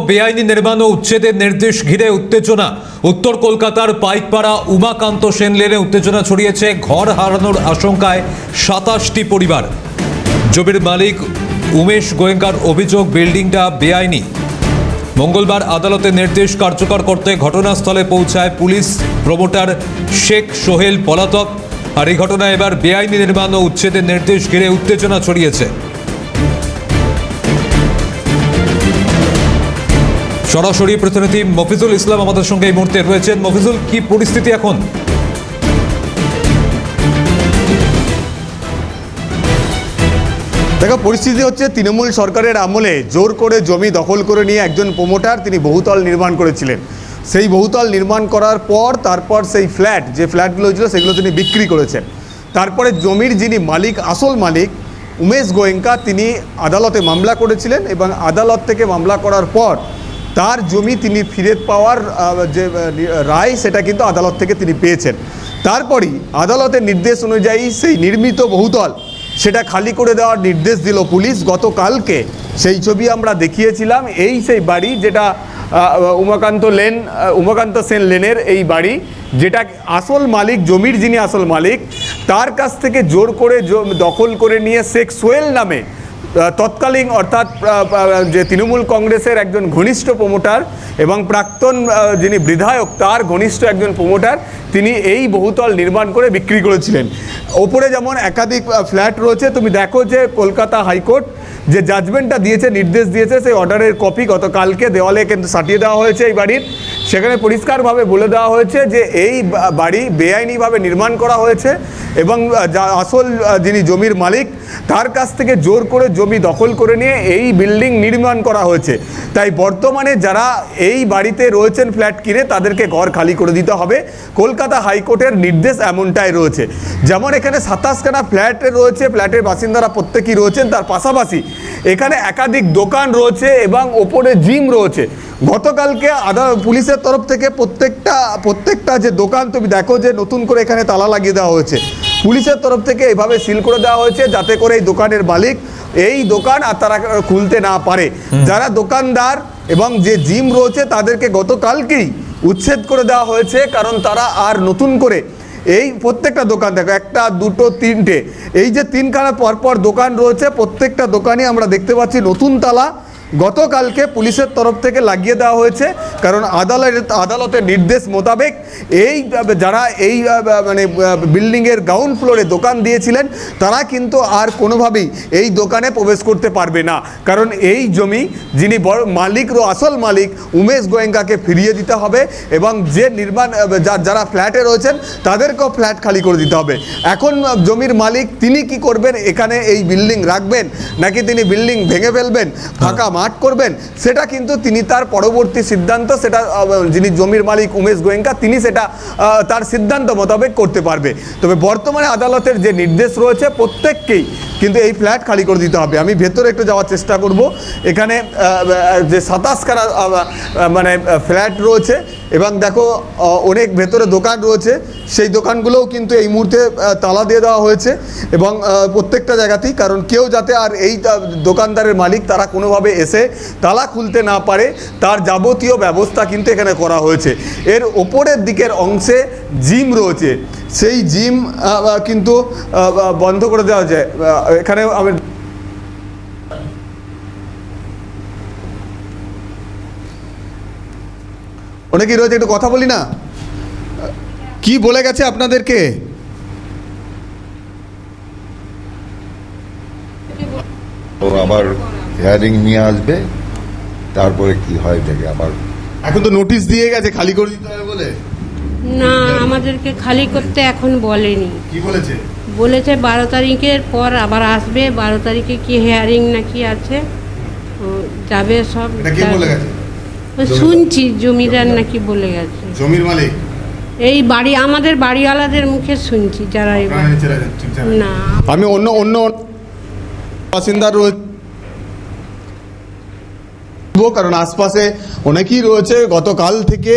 বেআইনি নির্মাণ ও উচ্ছেদের নির্দেশ ঘিরে উত্তেজনা। উত্তর কলকাতার পাইকপাড়া উমাকান্ত সেন লেনে উত্তেজনা ছড়িয়েছে। ঘর হারানোর আশঙ্কায় 27টি পরিবার। জমির মালিক উমেশ গোয়েঙ্কার অভিযোগ, বিল্ডিংটা বেআইনি। মঙ্গলবার আদালতের নির্দেশ কার্যকর করতে ঘটনাস্থলে পৌঁছায় পুলিশ। প্রমোটার শেখ সোহেল পলাতক। আর এই ঘটনায় এবার বেআইনি নির্মাণ ও উচ্ছেদের নির্দেশ ঘিরে উত্তেজনা ছড়িয়েছে। সরাসরি প্রতিনিধি মফিজুল ইসলাম আমাদের সঙ্গে এই মুহূর্তে রয়েছেন। মফিজুল, কি পরিস্থিতি এখন? দেখো, পরিস্থিতি হচ্ছে তৃণমূল সরকারের আমলে জোর করে জমি দখল করে নিয়ে একজন প্রমোটার তিনি বহুতল নির্মাণ করেছিলেন। সেই বহুতল নির্মাণ করার পর তারপর সেই যে ফ্ল্যাটগুলো ছিল সেগুলো তিনি বিক্রি করেছেন। তারপরে জমির যিনি মালিক, আসল মালিক উমেশ গোয়েঙ্কা, তিনি আদালতে মামলা করেছিলেন এবং আদালত থেকে মামলা করার পর তার জমি তিনি ফিরে পাওয়ার যে রায় সেটা কিন্তু আদালত থেকে তিনি পেয়েছেন। তারপরই আদালতের নির্দেশ অনুযায়ী সেই নির্মিত বহুতল সেটা খালি করে দেওয়ার নির্দেশ দিল পুলিশ গতকালকে। সেই ছবি আমরা দেখিয়েছিলাম। এই সেই বাড়ি যেটা উমাকান্ত সেন লেনের এই বাড়ি, যেটা আসল মালিক, জমির যিনি আসল মালিক, তার কাছ থেকে জোর করে দখল করে নিয়ে শেখ সোহেল নামে তৎকালীন অর্থাৎ যে তৃণমূল কংগ্রেসের একজন ঘনিষ্ঠ প্রমোটার এবং প্রাক্তন যিনি বিধায়ক তার ঘনিষ্ঠ একজন প্রমোটার, তিনি এই বহুতল নির্মাণ করে বিক্রি করেছিলেন। ওপরে যেমন একাধিক ফ্ল্যাট রয়েছে, তুমি দেখো যে কলকাতা হাইকোর্ট যে জাজমেন্টটা দিয়েছে, নির্দেশ দিয়েছে, সেই অর্ডারের কপি গতকালকে দেওয়ালে কিন্তু সাটিয়ে দেওয়া হয়েছে এই বাড়ির। সেখানে পরিষ্কারভাবে বলে দেওয়া হয়েছে যে এই বাড়ি বেআইনিভাবে নির্মাণ করা হয়েছে এবং আসল যিনি জমির মালিক তার কাছ থেকে জোর করে জমি দখল করে নিয়ে এই বিল্ডিং নির্মাণ করা হয়েছে। তাই বর্তমানে যারা এই বাড়িতে রয়েছেন ফ্ল্যাট কিনে, তাদেরকে ঘর খালি করে দিতে হবে। কলকাতা হাইকোর্টের নির্দেশ এমনটাই রয়েছে। যেমন এখানে 27খানা ফ্ল্যাট রয়েছে, ফ্ল্যাটের বাসিন্দারা প্রত্যেকেই রয়েছেন। তার পাশাপাশি এখানে একাধিক দোকান রয়েছে এবং ওপরে জিম রয়েছে। গতকালকে পুলিশের তরফ থেকে প্রত্যেকটা যে দোকান তুমি দেখো যে নতুন করে এখানে তালা লাগিয়ে দেওয়া হয়েছে। পুলিশের তরফ থেকে এভাবে সিল করে দেওয়া হয়েছে যাতে করে এই দোকানের মালিক এই দোকান আর তারা খুলতে না পারে। যারা দোকানদার এবং যে জিম রয়েছে তাদেরকে গতকালকেই উচ্ছেদ করে দেওয়া হয়েছে, কারণ তারা আর নতুন করে এই প্রত্যেকটা দোকান দেখো, 1, 2, 3টে, এই যে 3খানা পরপর দোকান রয়েছে, প্রত্যেকটা দোকানে আমরা দেখতে পাচ্ছি নতুন তালা গতকালকে পুলিশের তরফ থেকে লাগিয়ে দেওয়া হয়েছে। কারণ আদালতের নির্দেশ মোতাবেক এই যারা এই মানে বিল্ডিংয়ের গ্রাউন্ড ফ্লোরে দোকান দিয়েছিলেন তারা কিন্তু আর কোনোভাবেই এই দোকানে প্রবেশ করতে পারবে না। কারণ এই জমি যিনি মালিক, আসল মালিক উমেশ গোয়েঙ্কাকে ফিরিয়ে দিতে হবে এবং যে যারা ফ্ল্যাটে রয়েছেন তাদেরকেও ফ্ল্যাট খালি করে দিতে হবে। এখন জমির মালিক তিনি কি করবেন, এখানে এই বিল্ডিং রাখবেন নাকি তিনি বিল্ডিং ভেঙে ফেলবেন, ফাঁকা মাঠ করবেন, সেটা কিন্তু তিনি তার পরবর্তী সিদ্ধান্ত, সেটা যিনি জমির মালিক উমেশ গোয়েঙ্কা তিনি সেটা তার সিদ্ধান্ত মোতাবেক করতে পারবে। তবে বর্তমানে আদালতের যে নির্দেশ রয়েছে প্রত্যেককেই কিন্তু এই ফ্ল্যাট খালি করে দিতে হবে। আমি ভেতরে একটু যাওয়ার চেষ্টা করব। এখানে যে 27খানা মানে ফ্ল্যাট রয়েছে এবং দেখো অনেক ভেতরে দোকান রয়েছে, সেই দোকানগুলোও কিন্তু এই মুহূর্তে তালা দিয়ে দেওয়া হয়েছে এবং প্রত্যেকটা জায়গাতেই, কারণ কেউ যাতে আর এই দোকানদারের মালিক তারা কোনোভাবে এসে তালা খুলতে না পারে তার যাবতীয় ব্যবস্থা কিন্তু এখানে করা হয়েছে। এর ওপরের দিকের অংশে জিম রয়েছে, সেই জিম কিন্তু বন্ধ করে দেওয়া যায়। এখানে আমি অনেকেই রয়েছে, একটু কথা বলি না, কি বলে গেছে আপনাদেরকে? ও আবার হিয়ারিং নিয়ে আসবে, তারপরে কি হয় দেখে। আবার এখন তো নোটিশ দিয়ে গেছে খালি করে দিতে হবে বলে। না, আমাদেরকে খালি করতে এখন বলেনি। কি বলেছে? বলেছে 12 তারিখের পর আবার আসবে। 12 তারিখে কি হিয়ারিং নাকি আছে, যাবে সব। এটা কে বলে গেছে? শুনছি জমিদার নাকি বলে গেছে, জমির মালিক। এই বাড়ি আমাদের বাড়িওয়ালাদের মুখে শুনছি যারা না। আমি অন্য বাসিন্দা রয়েছে, কারণ আশপাশে অনেকেই রয়েছে। গতকাল থেকে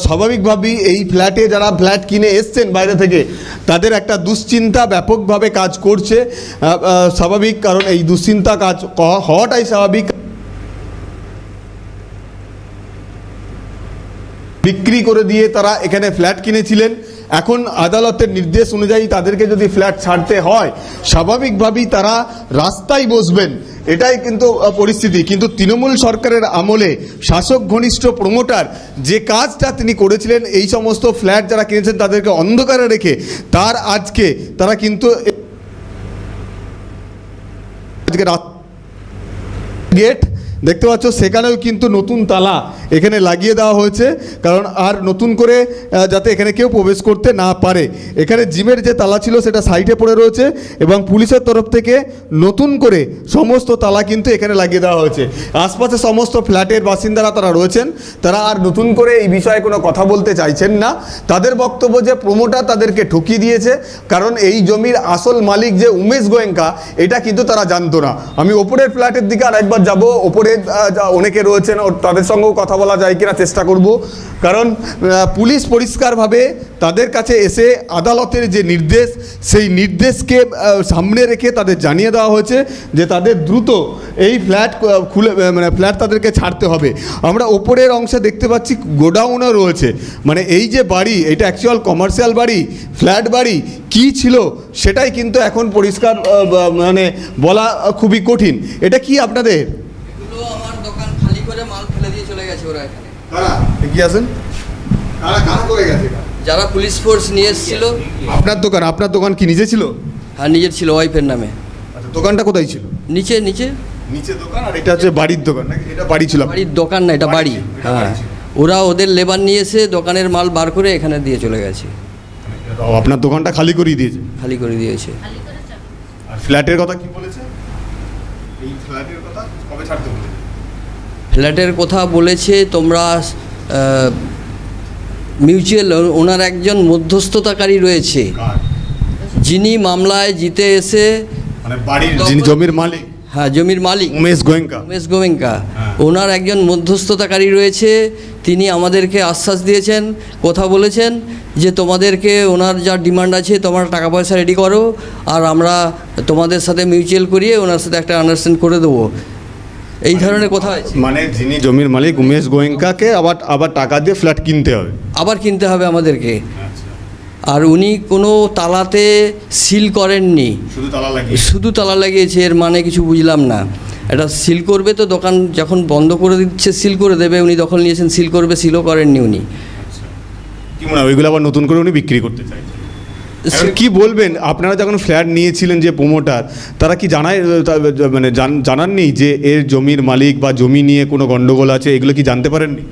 স্বাভাবিকভাবেই এই ফ্ল্যাটে যারা ফ্ল্যাট কিনে এসছেন বাইরে থেকে তাদের একটা দুশ্চিন্তা ব্যাপকভাবে কাজ করছে। স্বাভাবিক, কারণ এই দুশ্চিন্তা কাজ হওয়াটাই স্বাভাবিক। বিক্রি করে দিয়ে তারা এখানে ফ্ল্যাট কিনেছিলেন। এখন আদালতের নির্দেশ অনুযায়ী তাদেরকে যদি ফ্ল্যাট ছাড়তে হয় স্বাভাবিকভাবেই তারা রাস্তায় বসবেন, এটাই কিন্তু পরিস্থিতি। কিন্তু তৃণমূল সরকারের আমলে শাসক ঘনিষ্ঠ প্রমোটার যে কাজটা তিনি করেছিলেন, এই সমস্ত ফ্ল্যাট যারা কিনেছেন তাদেরকে অন্ধকারে রেখে তার আজকে তারা কিন্তু আজকে গেট দেখতে পাচ্ছ, সেখানেও কিন্তু নতুন তালা এখানে লাগিয়ে দেওয়া হয়েছে, কারণ আর নতুন করে যাতে এখানে কেউ প্রবেশ করতে না পারে। এখানে জিমের যে তালা ছিল সেটা সাইডে পড়ে রয়েছে এবং পুলিশের তরফ থেকে নতুন করে সমস্ত তালা কিন্তু এখানে লাগিয়ে দেওয়া হয়েছে। আশপাশে সমস্ত ফ্ল্যাটের বাসিন্দারা তারা রয়েছেন, তারা আর নতুন করে এই বিষয়ে কোনো কথা বলতে চাইছেন না। তাদের বক্তব্য যে প্রমোটার তাদেরকে ঠকিয়ে দিয়েছে, কারণ এই জমির আসল মালিক যে উমেশ গোয়েঙ্কা এটা কিন্তু তারা জানতো না। আমি ওপরের ফ্ল্যাটের দিকে আর একবার যাবো, ওপরে অনেকে রয়েছেন, তাদের সঙ্গেও কথা বলা যায় কিনা চেষ্টা করব, কারণ পুলিশ পরিষ্কারভাবে তাদের কাছে এসে আদালতের যে নির্দেশ সেই নির্দেশকে সামনে রেখে তাদের জানিয়ে দেওয়া হয়েছে যে তাদের দ্রুত এই ফ্ল্যাট খুলে মানে ফ্ল্যাট তাদেরকে ছাড়তে হবে। আমরা ওপরের অংশে দেখতে পাচ্ছি গোডাউনও রয়েছে, মানে এই যে বাড়ি এটা অ্যাকচুয়াল কমার্শিয়াল বাড়ি, ফ্ল্যাট বাড়ি কী ছিল সেটাই কিন্তু এখন পরিষ্কার মানে বলা খুবই কঠিন। এটা কি আপনাদের? আমার দোকান খালি করে মাল ফেলে দিয়ে চলে গেছে ওরা এখানে। কারা কি আছেন? কারা করে গেছে? যারা পুলিশ ফোর্স নিয়ে এসেছিল। আপনার দোকান কি নিজে ছিল? হ্যাঁ, নিজের ছিল, ওয়াইফের নামে। আচ্ছা, দোকানটা কোথায় ছিল? নিচে নিচে নিচে দোকান, আর এটা হচ্ছে বাড়ির দোকান নাকি? এটা বাড়ি ছিল? বাড়ির দোকান না, এটা বাড়ি। হ্যাঁ, ওরা ওদের লেবার নিয়ে এসে দোকানের মাল বার করে এখানে দিয়ে চলে গেছে। আপনার দোকানটা খালি করিয়ে দিয়েছে? খালি করে দিয়েছে। আর ফ্ল্যাটের কথা কি বলেছে? এই ফ্ল্যাটের কথা কবে ছাড়তে বলেছে? ফ্ল্যাটের কথা বলেছে তোমরা মিউচুয়াল, ওনার একজন মধ্যস্থতাকারী রয়েছে যিনি মামলায় জিতে এসে মানে বাড়ির যিনি জমির মালিক। হ্যাঁ, জমির মালিক উমেশ গোয়েঙ্কা। উমেশ গোয়েঙ্কা, ওনার একজন মধ্যস্থতাকারী রয়েছে। তিনি আমাদেরকে আশ্বাস দিয়েছেন, কথা বলেছেন যে তোমাদেরকে ওনার যা ডিমান্ড আছে তোমরা টাকা পয়সা রেডি করো, আর আমরা তোমাদের সাথে মিউচুয়াল করিয়ে ওনার সাথে একটা আন্ডারস্ট্যান্ড করে দেবো, এই ধরনের কথা আছে। মানে যিনি জমির মালিক উমেশ গোয়েঙ্কাকে আবার টাকা দিয়ে ফ্ল্যাট কিনতে হবে, আবার কিনতে হবে আমাদেরকে। আর উনি কোনো তালাতে সিল করেননি, শুধু তালা লাগিয়েছে। এর মানে কিছু বুঝলাম না। এটা সিল করবে তো, দোকান যখন বন্ধ করে দিচ্ছে সিল করে দেবে। উনি দখল নিয়েছেন, সিল করবে, সিলও করেননি উনি। কি মনে হয় ওইগুলো আবার নতুন করে উনি বিক্রি করতে চাইছেন? কি বলবেন? আপনারা যখন ফ্ল্যাট নিয়েছিলেন যে প্রমোটার, তারা কি মানে জানাননি যে এর জমির মালিক বা জমি নিয়ে কোনো গন্ডগোল আছে? এগুলো কি জানতে পারেননি?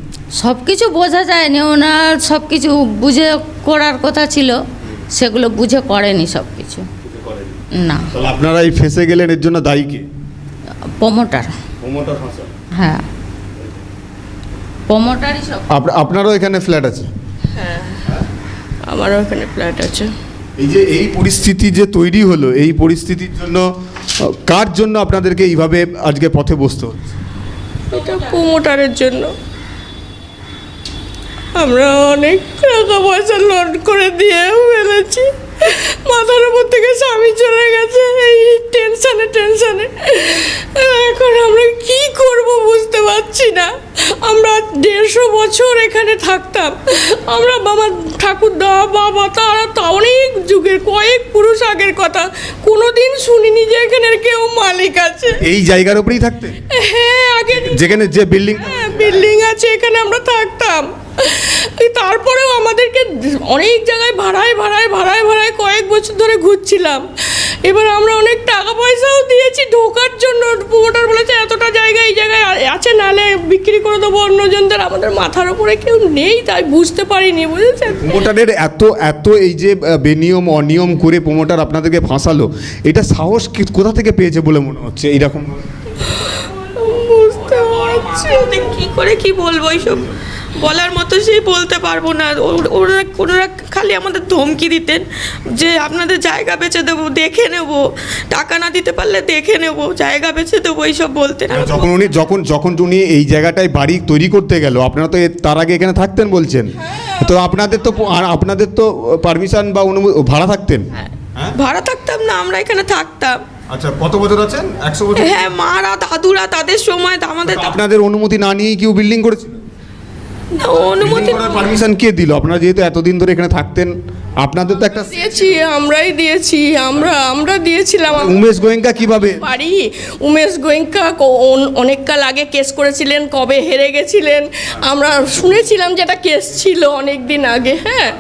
সব কিছু বোঝা যায়নি, ওনার সব কিছু বুঝে করার কথা ছিল, সেগুলো বুঝে করেনি সব কিছু। না, তাহলে আপনারা এই ফেঁসে গেলেন, এর জন্য দায়ী কে? প্রমোটার। হ্যাঁ, প্রমোটারই সব। আপনারও এখানে ফ্ল্যাট আছে? হ্যাঁ, আমারও এখানে ফ্ল্যাট আছে। এই যে এই পরিস্থিতি যে তৈরি হলো, এই পরিস্থিতির জন্য কার জন্য আপনাদেরকে এইভাবে আজকে পথে বসতে হচ্ছে? এটা প্রমোটারের জন্য। আমরা অনেক টাকা পয়সা লোন করে দিয়ে ফেলেছি, মাথার উপর থেকে স্বামী চলে গেছে এই টেনশনে। এখন আমরা কি করব বুঝতে পারছি না। আমরা 150 বছর এখানে থাকতাম। আমরা আমার ঠাকুরদা বাবা তারা তা অনেক যুগের, কয়েক পুরুষ আগের কথা, কোনোদিন শুনিনি যে এখানের কেউ মালিক আছে। এই জায়গার উপরেই থাকতে? হ্যাঁ, আগে যেখানে যে বিল্ডিং আছে এখানে আমরা থাকতাম। তারপরেও আমাদেরকে অনেক জায়গায় ভাড়ায় কয়েক বছর ধরে ঘুরছিলাম। এবার আমরা অনেক টাকা পয়সাও দিয়েছি ঢোকার জন্য। প্রমোটার বলেছে এতটা জায়গা এই জায়গায় আছে, নাহলে বিক্রি করে দেবো অন্যজনদের। আমাদের মাথার উপরে কেউ নেই, তাই বুঝতে পারিনি, বুঝেছেন? প্রমোটারের এত এই যে বেনিয়ম অনিয়ম করে প্রমোটার আপনাদেরকে ফাঁসালো, এটা সাহস কোথা থেকে পেয়েছে বলে মনে হচ্ছে? এইরকম বুঝতে পারছি কি করে কি বলবো, এইসব বলার মতো সেই বলতে পারবো না। ওনারা খালি আমাদের ধমকি দিতেন যে আপনাদের জায়গা বেচে দেবো, দেখে নেব, টাকা না দিতে পারলে দেখে নেব, জায়গা বেচে দেবো, এইসব বলতেন। যখন উনি এই জায়গাটায় বাড়ি তৈরি করতে গেল, আপনারা তো তার আগে এখানে থাকতেন বলছেন, তো আপনাদের তো পারমিশন বা ভাড়া থাকতেন? ভাড়া থাকতাম না, আমরা এখানে থাকতাম। আচ্ছা, কত বছর আছেন? 100 বছর? হ্যাঁ, মারা দাদুরা তাদের সময় আমাদের। আপনাদের অনুমতি না নিয়েই কেউ বিল্ডিং করেছিল? না, অনুমতি পারমিশন কে দিল? আপনারা যেহেতু এতদিন ধরে এখানে থাকতেন, আপনাদের তো একটা দিয়েছি, আমরাই দিয়েছি, আমরা দিয়েছিলাম। উমেশ গোয়েঙ্কা কিভাবে? বাড়ি উমেশ গোয়েঙ্কা অনেক কাল আগে কেস করেছিলেন, কবে হেরে গেছিলেন আমরা শুনেছিলাম যে একটা কেস ছিল অনেক দিন আগে, হ্যাঁ,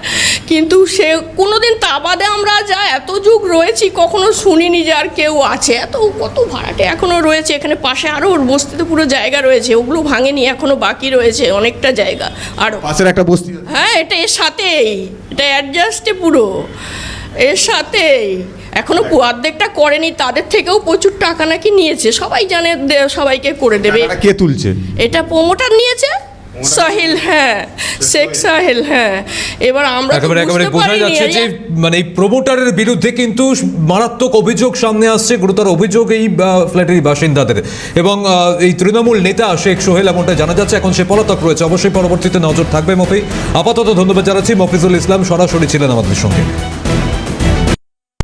কিন্তু সে কোনোদিন তা বাদে আমরা যা এত যুগ রয়েছি কখনো শুনিনি যে আর কেউ আছে। কত ভাড়াটে এখনও রয়েছে এখানে, পাশে আরও বস্তিতে পুরো জায়গা রয়েছে, ওগুলো ভাঙেনি, এখনও বাকি রয়েছে অনেকটা জায়গা আরও। পাশের একটা বস্তি, হ্যাঁ, এটা এর সাথেই, এটা অ্যাডজাস্টে পুরো এর সাথেই। এখনো অর্ধেকটা করেনি, তাদের থেকেও প্রচুর টাকা নাকি নিয়েছে, সবাই জানে, সবাইকে করে দেবে। কে তুলছে? এটা প্রমোটার নিয়েছে, সাহিল, হ্যাঁ, শেখ সাহিল, হ্যাঁ। এবার আমরা একেবারে বোঝা যাচ্ছে যে মানে এই প্রমোটারের বিরুদ্ধে কিন্তু মারাত্মক অভিযোগ সামনে আসছে, গুরুতর অভিযোগ এই ফ্ল্যাটের বাসিন্দাদের, এবং এই তৃণমূল নেতা শেখ সোহেল এমনটা জানা যাচ্ছে। এখন সে পলাতক রয়েছে, অবশ্যই পরবর্তীতে নজর থাকবে মফি। আপাতত ধন্যবাদ জানাচ্ছি। মফিজুল ইসলাম সরাসরি ছিলেন আমাদের সঙ্গে।